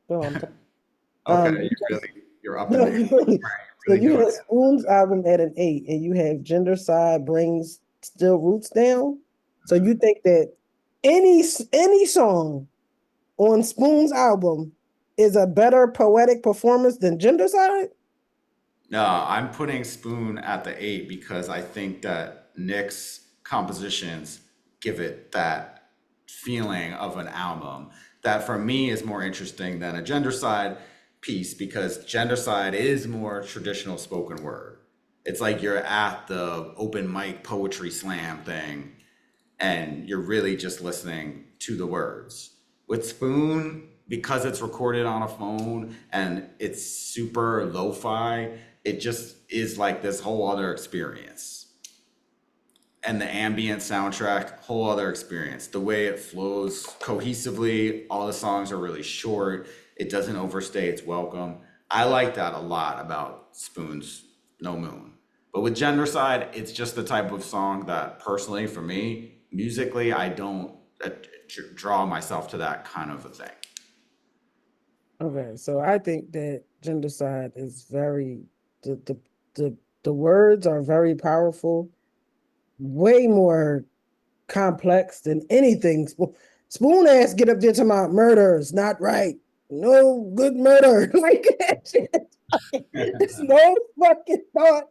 Go on. Talk. Okay, Because you're up in no, there, really. So really you doing had Spoon's album at an 8, and you have Gendercide brings Still Roots down. So it. you think that any song on Spoon's album is a better poetic performance than Gendercide? No, I'm putting Spoon at the 8 because I think that Nick's compositions give it that feeling of an album that for me is more interesting than a Gendercide piece because Gendercide is more traditional spoken word. It's like you're at the open mic poetry slam thing and you're really just listening to the words. With Spoon, because it's recorded on a phone and it's super lo-fi, it just is like this whole other experience. And the ambient soundtrack, whole other experience. The way it flows cohesively, all the songs are really short. It doesn't overstay its welcome. I like that a lot about Spoon's No Moon. But with Gendercide, it's just the type of song that personally, for me, musically, I don't draw myself to that kind of a thing. Okay, so I think that Gendercide is very the the words are very powerful, way more complex than anything. Spoon ass get up there to my murders, not right. No good murder. Like that shit. It's no fucking thought.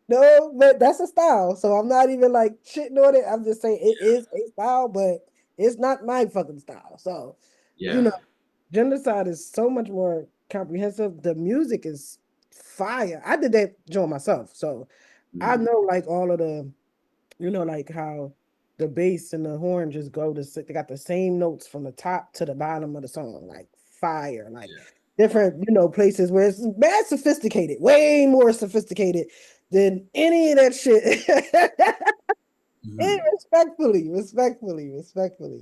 No, but that's a style. So I'm not even like shitting on it. I'm just saying it is a style, but it's not my fucking style. So, you Yeah. know, Genocide is so much more comprehensive. The music is fire. I did that joint myself. So I Mm. know like all of the like how the bass and the horn just go they got the same notes from the top to the bottom of the song, like fire, like different, places where it's mad sophisticated, way more sophisticated than any of that shit. And Mhm. respectfully,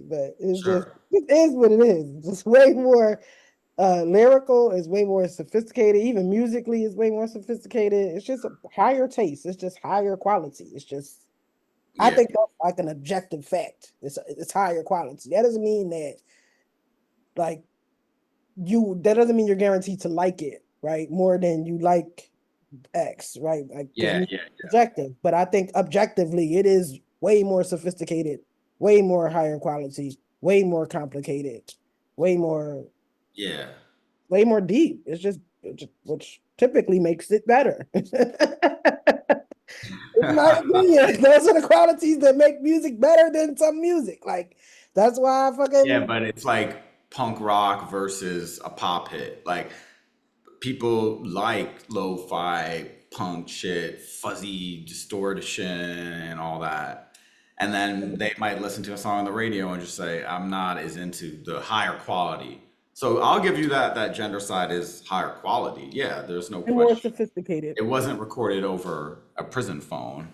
but Sure. it is what it is. It's just way more lyrical, is way more sophisticated, even musically is way more sophisticated. It's just a higher taste, it's just higher quality. It's just I Yeah. think that's like an objective fact. It's higher quality. That doesn't mean that like that doesn't mean you're guaranteed to like it, right? More than you like X, right? Like because Yeah. music Yeah. is subjective, but I think objectively it is way more sophisticated, way more higher quality, way more complicated, way more Yeah. way more deep. Which typically makes it better. In my opinion, those are the qualities that make music better than some music. Like that's why I Yeah, fucking but it's like punk rock versus a pop hit. Like people like lo-fi punk shit, fuzzy distortion and all that. And then they might listen to a song on the radio and just say, I'm not as into the higher quality. So I'll give you that gender side is higher quality. Yeah, there's no and more question. sophisticated It wasn't recorded over a prison phone.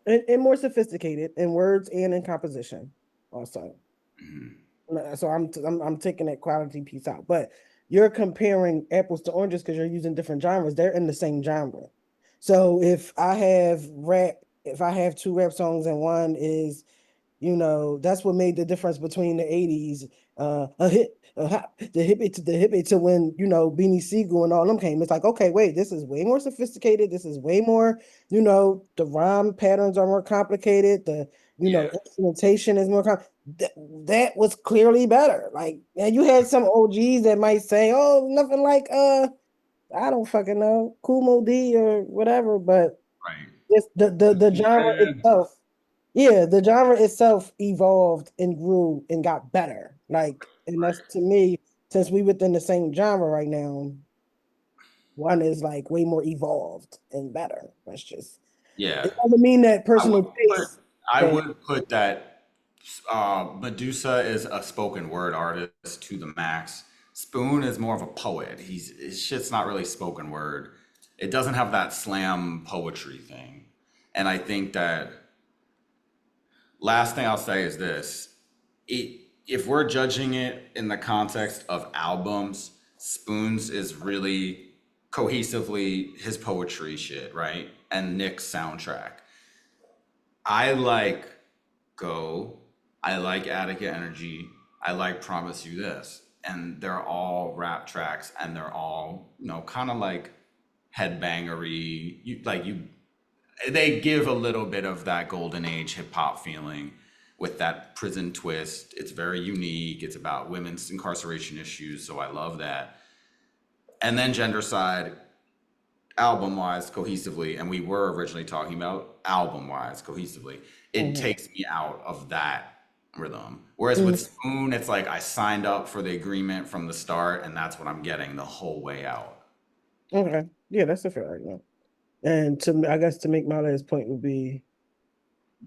and more sophisticated in words and in composition also. Mhm. So I'm taking that quality piece out, but you're comparing apples to oranges because you're using different genres. They're in the same genre. So if I have two rap songs and one is that's what made the difference between the 80s, a hit, a hop, the hippie to when, Beanie Siegel and all them came. It's like, okay, wait, this is way more sophisticated. This is way more, the rhyme patterns are more complicated. The, Yeah. instrumentation is more that was clearly better. Like, and you had some OGs that might say, oh, nothing like, I don't fucking know, Cool Mo D or whatever, but Right. the It's genre competitive. itself, yeah, the genre itself evolved and grew and got better. Like, and that's to me, since we within the same genre right now, one is like way more evolved and better. That's just Yeah. it doesn't mean that I would personal put taste I that would put that Medusa is a spoken word artist to the max. Spoon is more of a poet. His shit's not really spoken word. It doesn't have that slam poetry thing. And I think that last thing I'll say is this. If we're judging it in the context of albums, Spoons is really cohesively his poetry shit, right? And Nick's soundtrack. I like Go. I like Attica Energy. I like Promise You This. and they're all rap tracks, and they're all, kind of like headbangery. They give a little bit of that golden age hip hop feeling with that prison twist. It's very unique. It's about women's incarceration issues, so I love that. And then Gendercide, album wise, cohesively, and we were originally talking about album wise, cohesively, it Mhm. takes me out of that rhythm. Whereas with Mhm. Spoon, it's like I signed up for the agreement from the start, and that's what I'm getting the whole way out. Okay. Yeah, that's a fair argument. And I guess to make my last point would be,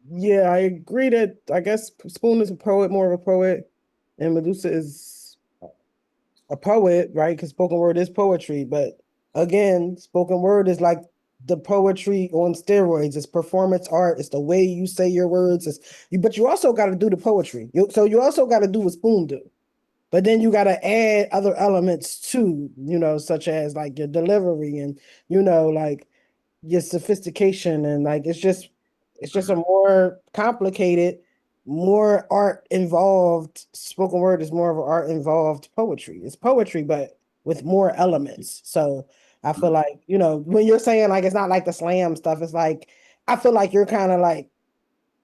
yeah, I agree that I guess Spoon is a poet, more of a poet, and Medusa is a poet, right? Because spoken word is poetry, but again, spoken word is like the poetry on steroids. It's performance art. It's the way you say your words. But you also got to do the poetry. So you also got to do what Spoon do. But then you got to add other elements too, such as like your delivery and like your sophistication, and like it's just a more complicated, more art involved. Spoken word is more of an art involved poetry. It's poetry, but with more elements. So I feel like, when you're saying like it's not like the slam stuff, it's like I feel like you're kind of like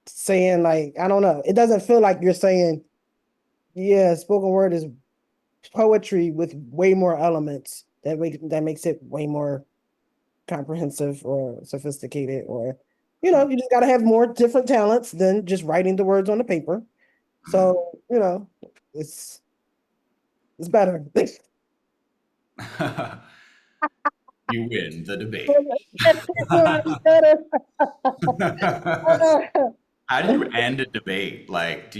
saying like, I don't know. It doesn't feel like you're saying, yeah, spoken word is poetry with way more elements that makes it way more comprehensive or sophisticated, or you just got to have more different talents than just writing the words on the paper. So it's it's better. You win the debate. It's better. How do you end a debate? Like, do